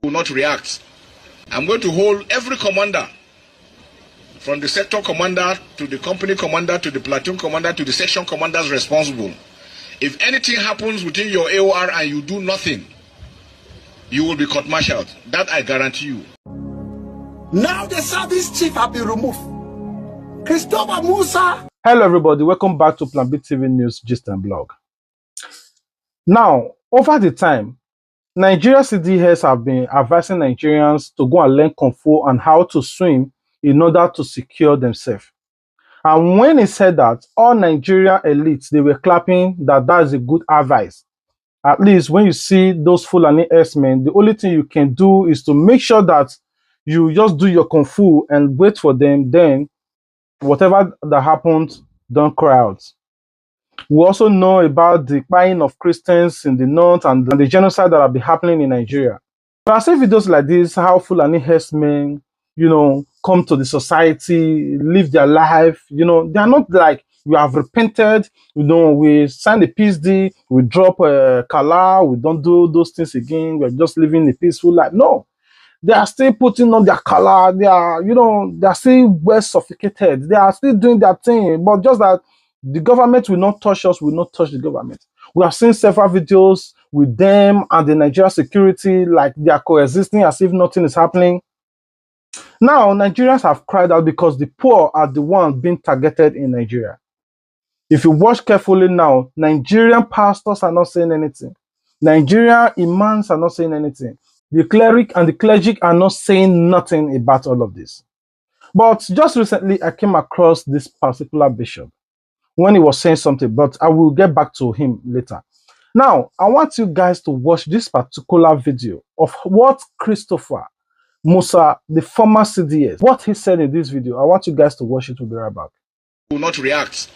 Will not react. I'm going to hold every commander, from the sector commander to the company commander to the platoon commander to the section commanders responsible. If anything happens within your AOR and you do nothing, you will be court-martialed. That I guarantee you. Now the service chief have been removed. Christopher Musa. Hello everybody, welcome back to Plan B TV News Gist and Blog. Now, over the time, Nigeria CDS have been advising Nigerians to go and learn Kunfu and how to swim in order to secure themselves. And when he said that, all Nigerian elites, they were clapping that is a good advice. At least when you see those Fulani S-men, the only thing you can do is to make sure that you just do your Kunfu and wait for them. Then, whatever that happens, don't cry out. We also know about the buying of Christians in the north and the genocide that have been happening in Nigeria. But I see videos like this, how Fulani herdsmen, come to the society, live their life. They are not like, we have repented, we signed a peace deal, we drop Kala, we don't do those things again, we're just living a peaceful life. No, they are still putting on their Kala, they are, they are still well sophisticated, they are still doing their thing, but just that the government will not touch us, will not touch the government. We have seen several videos with them and the Nigeria security, like they are coexisting as if nothing is happening. Now, Nigerians have cried out because the poor are the ones being targeted in Nigeria. If you watch carefully now, Nigerian pastors are not saying anything. Nigerian imams are not saying anything. The cleric and the clergy are not saying nothing about all of this. But just recently, I came across this particular bishop when he was saying something, but I will get back to him later. Now, I want you guys to watch this particular video of what Christopher Musa, the former CDS, what he said in this video. I want you guys to watch it. We'll be right back. Will not react.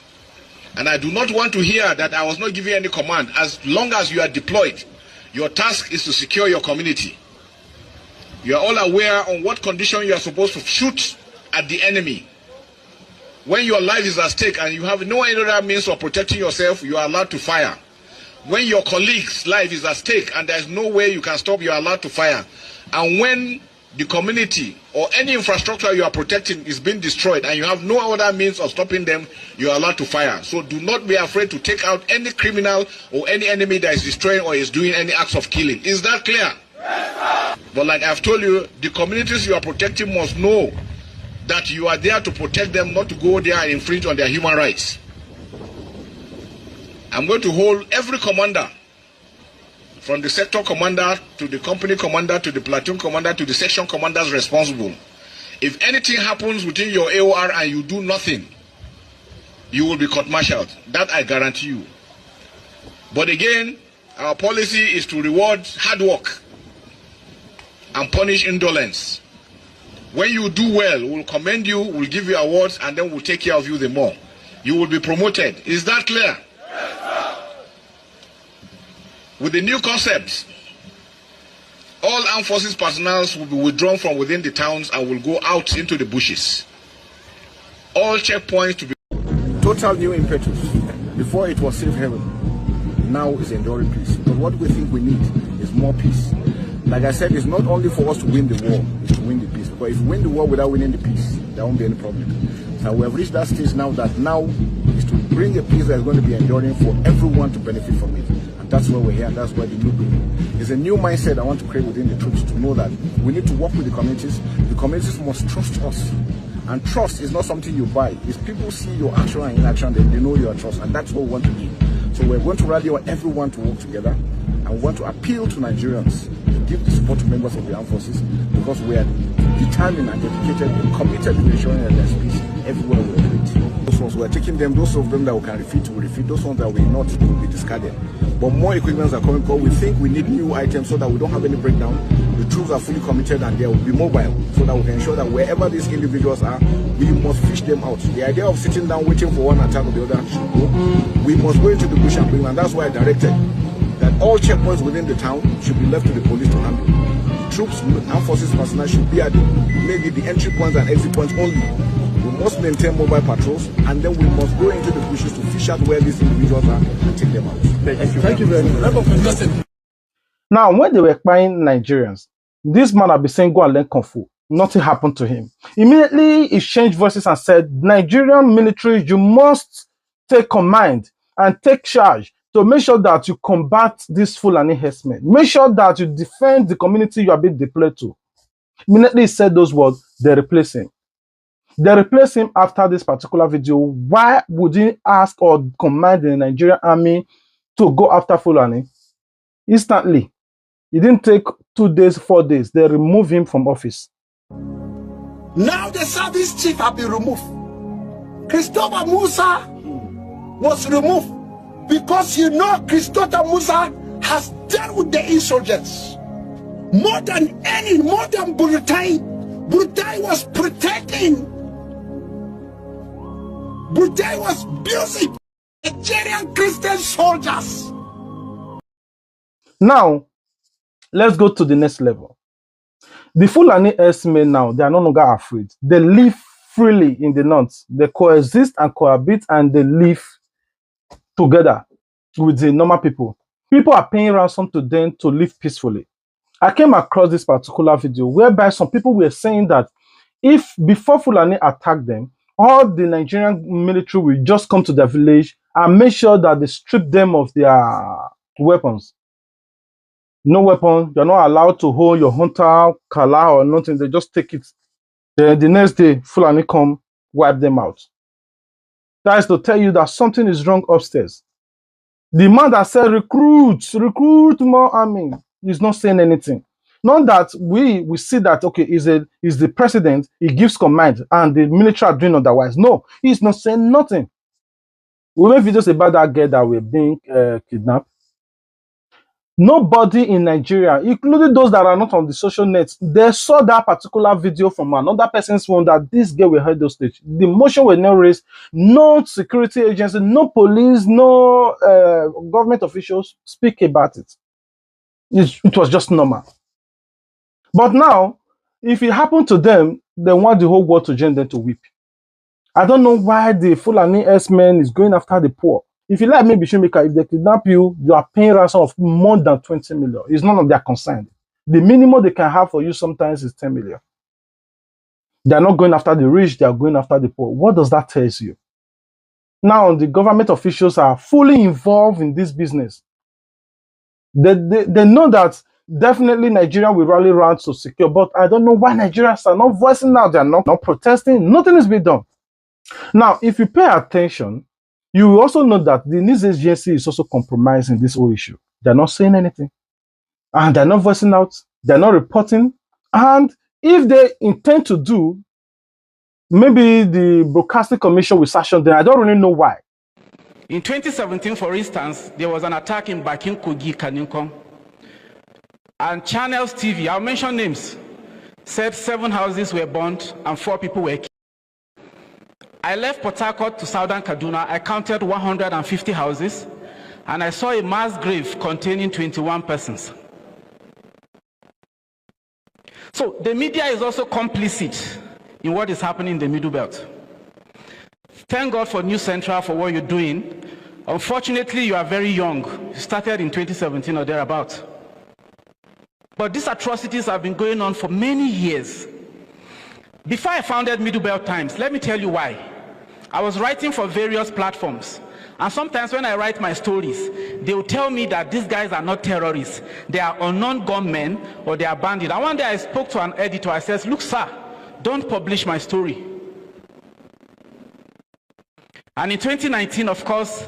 And I do not want to hear that I was not giving any command. As long as you are deployed, your task is to secure your community. You are all aware on what condition you are supposed to shoot at the enemy. When your life is at stake and you have no other means of protecting yourself, you are allowed to fire. When your colleague's life is at stake and there is no way you can stop, you are allowed to fire. And when the community or any infrastructure you are protecting is being destroyed and you have no other means of stopping them, you are allowed to fire. So do not be afraid to take out any criminal or any enemy that is destroying or is doing any acts of killing. Is that clear? Yes, sir. But like I've told you, the communities you are protecting must know that you are there to protect them, not to go there and infringe on their human rights. I'm going to hold every commander, from the sector commander to the company commander to the platoon commander to the section commanders responsible. If anything happens within your AOR and you do nothing, you will be court-martialed. That I guarantee you. But again, our policy is to reward hard work and punish indolence. When you do well, we'll commend you, we'll give you awards, and then we'll take care of you the more. You will be promoted. Is that clear? Yes, sir. With the new concept, all armed forces personnel will be withdrawn from within the towns and will go out into the bushes. All checkpoints to be Total new impetus. Before it was safe haven, now is enduring peace. But what we think we need is more peace. Like I said, it's not only for us to win the war, it's to win the peace. But if we win the war without winning the peace, there won't be any problem. So we have reached that stage now that now is to bring a peace that is going to be enduring for everyone to benefit from it. And that's why we're here, and that's why the new group is a new mindset I want to create within the troops to know that we need to work with the communities. The communities must trust us. And trust is not something you buy. It's people see your action and inaction, then they know you are trust. And that's what we want to be. So we're going to rally on everyone to work together. And we want to appeal to Nigerians to give the support to members of the armed forces because we are determined and dedicated and committed to ensuring that there's peace everywhere we operate. Those ones, we're taking them, those of them that we can refit, we refit. Those ones that we not, will be discarded. But more equipments are coming because we think we need new items so that we don't have any breakdown. The troops are fully committed and they will be mobile so that we can ensure that wherever these individuals are, we must fish them out. The idea of sitting down waiting for one attack or the other should go. We must go into the bush and bring them, and that's why I directed that all checkpoints within the town should be left to the police to handle. The troops, armed forces personnel should be at maybe the entry points and exit points only. We must maintain mobile patrols and then we must go into the bushes to fish out where these individuals are and take them out. Thank you very much. Now, when they were buying Nigerians, This man had been saying, go and learn Kung Fu. Nothing happened to him. Immediately, he changed voices and said, Nigerian military, you must take command and take charge to make sure that you combat this Fulani herdsmen. Make sure that you defend the community you are being deployed to. Immediately he said those words, they replace him. They replace him after this particular video. Why would he ask or command the Nigerian army to go after Fulani? Instantly. It didn't take 2 days, 4 days. They removed him from office. Now the service chief have been removed. Christopher Musa was removed because Christopher Musa has dealt with the insurgents more than Burutai. Burutai was protecting. Burutai was building Nigerian Christian soldiers. Now, let's go to the next level. The Fulani herdsmen now, they are no longer afraid. They live freely in the north. They coexist and cohabit and they live together with the normal people. People are paying ransom to them to live peacefully. I came across this particular video whereby some people were saying that if before Fulani attack them, all the Nigerian military will just come to their village and make sure that they strip them of their weapons. No weapon, you're not allowed to hold your hunter, kala or nothing, they just take it. Then the next day, Fulani come, wipe them out. That is to tell you that something is wrong upstairs. The man that said recruit more army is not saying anything. Not that we see that, okay, is the president, he gives command and the military are doing otherwise. No, he's not saying nothing. We made videos about that girl that were being kidnapped. Nobody in Nigeria, including those that are not on the social nets, they saw that particular video from another person's phone that this girl will held hostage. The motion was not raised. No security agency, no police, no government officials speak about it. It was just normal. But now, if it happened to them, they want the whole world to join them to weep. I don't know why the Fulani herdsmen is going after the poor. If you like me, Bishimika, if they kidnap you, you are paying ransom of more than 20 million. It's none of their concern. The minimum they can have for you sometimes is 10 million. They are not going after the rich, they are going after the poor. What does that tell you? Now, the government officials are fully involved in this business. They know that definitely Nigeria will rally around to secure, but I don't know why Nigerians are not voicing out, they are not protesting, nothing is being done. Now, if you pay attention, you will also know that the news agency is also compromising this whole issue. They're not saying anything. And they're not voicing out. They're not reporting. And if they intend to do, maybe the Broadcasting Commission will sanction them. I don't really know why. In 2017, for instance, there was an attack in Bakin Kogi, Kaninkong. And Channels TV, I'll mention names, said 7 houses were burnt and 4 people were killed. I left Port Harcourt to southern Kaduna. I counted 150 houses, and I saw a mass grave containing 21 persons. So the media is also complicit in what is happening in the Middle Belt. Thank God for News Central for what you're doing. Unfortunately, you are very young. You started in 2017 or thereabouts. But these atrocities have been going on for many years. Before I founded Middle Belt Times, let me tell you why. I was writing for various platforms. And sometimes when I write my stories, they will tell me that these guys are not terrorists. They are unknown gunmen or they are bandits. And one day I spoke to an editor. I said, look, sir, don't publish my story. And in 2019, of course,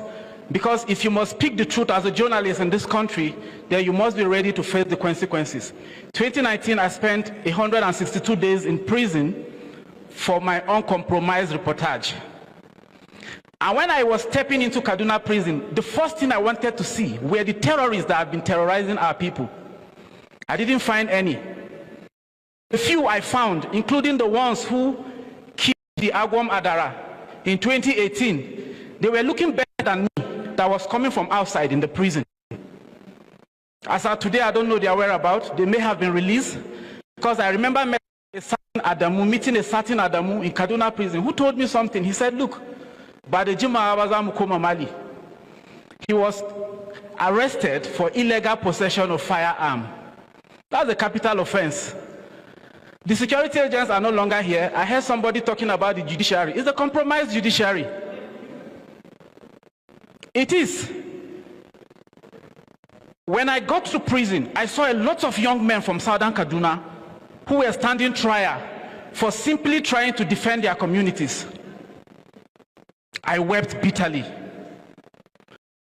because if you must speak the truth as a journalist in this country, then you must be ready to face the consequences. 2019, I spent 162 days in prison for my uncompromised reportage. And when I was stepping into Kaduna prison, the first thing I wanted to see were the terrorists that have been terrorizing our people. I didn't find any. The few I found, including the ones who killed the Agwam Adara in 2018, they were looking better than me that was coming from outside in the prison. As of today, I don't know their whereabouts. They may have been released, because I remember meeting a certain Adamu in Kaduna prison who told me something. He said, look, he was arrested for illegal possession of firearm. That's a capital offense. The security agents are no longer here. I heard somebody talking about the judiciary. It's a compromised judiciary. It is. When I got to prison, I saw a lot of young men from Southern Kaduna who were standing trial for simply trying to defend their communities. I wept bitterly.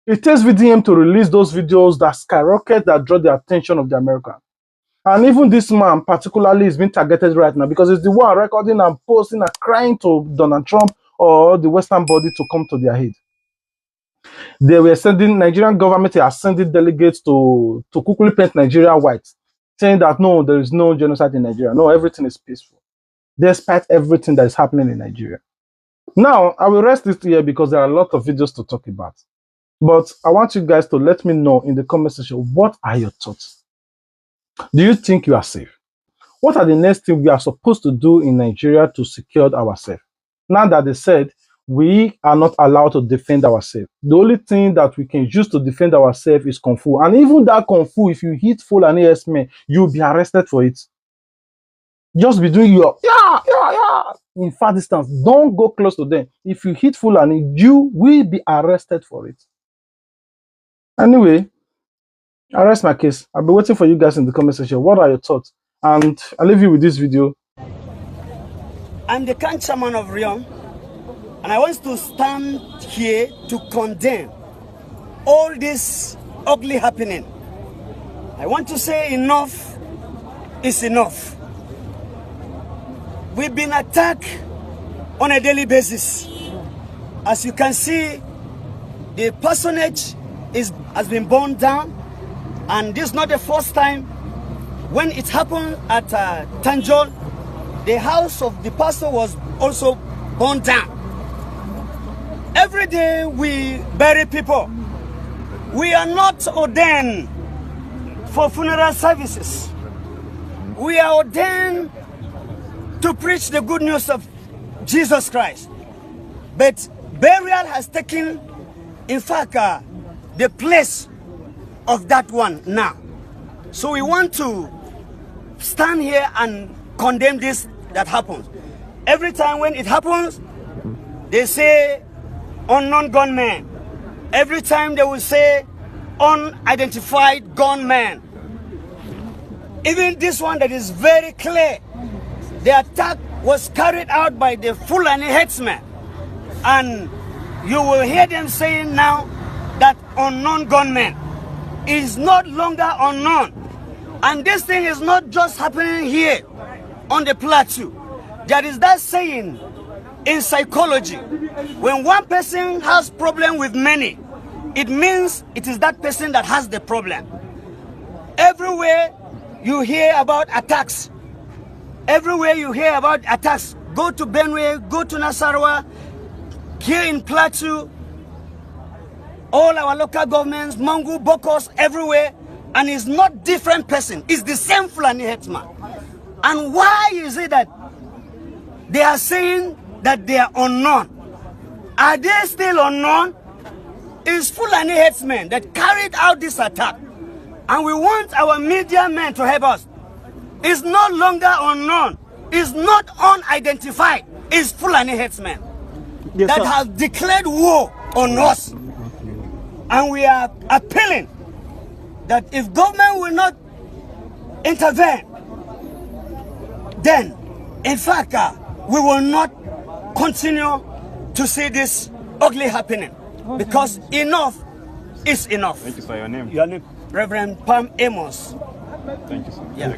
It takes VDM to release those videos that skyrocket, that draw the attention of the Americans. And even this man particularly is being targeted right now because it's the one recording and posting and crying to Donald Trump or the Western body to come to their aid. They were sending, Nigerian government are sending delegates to quickly paint Nigeria white, saying that no, there is no genocide in Nigeria. No, everything is peaceful, despite everything that is happening in Nigeria. Now, I will rest this here because there are a lot of videos to talk about. But I want you guys to let me know in the comment section, what are your thoughts? Do you think you are safe? What are the next things we are supposed to do in Nigeria to secure ourselves? Now that they said we are not allowed to defend ourselves, the only thing that we can use to defend ourselves is Kunfu. And even that Kunfu, if you hit full and AS-men, you'll be arrested for it. Just be doing your in far distance. Don't go close to them. If you hit full and you will be arrested for it. Anyway, I rest my case. I'll be waiting for you guys in the comment section. What are your thoughts? And I'll leave you with this video. I'm the camp chairman of Rion, and I want to stand here to condemn all this ugly happening. I want to say enough is enough. We've been attacked on a daily basis. As you can see, the parsonage has been burned down. And this is not the first time. When it happened at Tanjol, the house of the pastor was also burned down. Every day we bury people. We are not ordained for funeral services. We are ordained to preach the good news of Jesus Christ. But burial has taken, in fact, the place of that one now. So we want to stand here and condemn this that happens. Every time when it happens, they say unknown gunmen. Every time they will say unidentified gunmen. Even this one that is very clear, the attack was carried out by the Fulani headsmen. And you will hear them saying now that unknown gunmen is not longer unknown. And this thing is not just happening here on the plateau. There is that saying in psychology, when one person has problem with many, it means it is that person that has the problem. Everywhere you hear about attacks, everywhere you hear about attacks, go to Benue, go to Nasarawa, here in Plateau, all our local governments, Mangu, Bokos, everywhere, and it's not different person, it's the same Fulani headsman. And why is it that they are saying that they are unknown? Are they still unknown? It's Fulani headsmen that carried out this attack. And we want our media men to help us. It's no longer unknown. It's not unidentified. It's Fulani headsmen that have declared war on us. And we are appealing that if government will not intervene, then, in fact, we will not continue to see this ugly happening. Because enough is enough. Thank you, sir. Your name? Your name? Reverend Pam Amos. Thank you, sir. Yeah.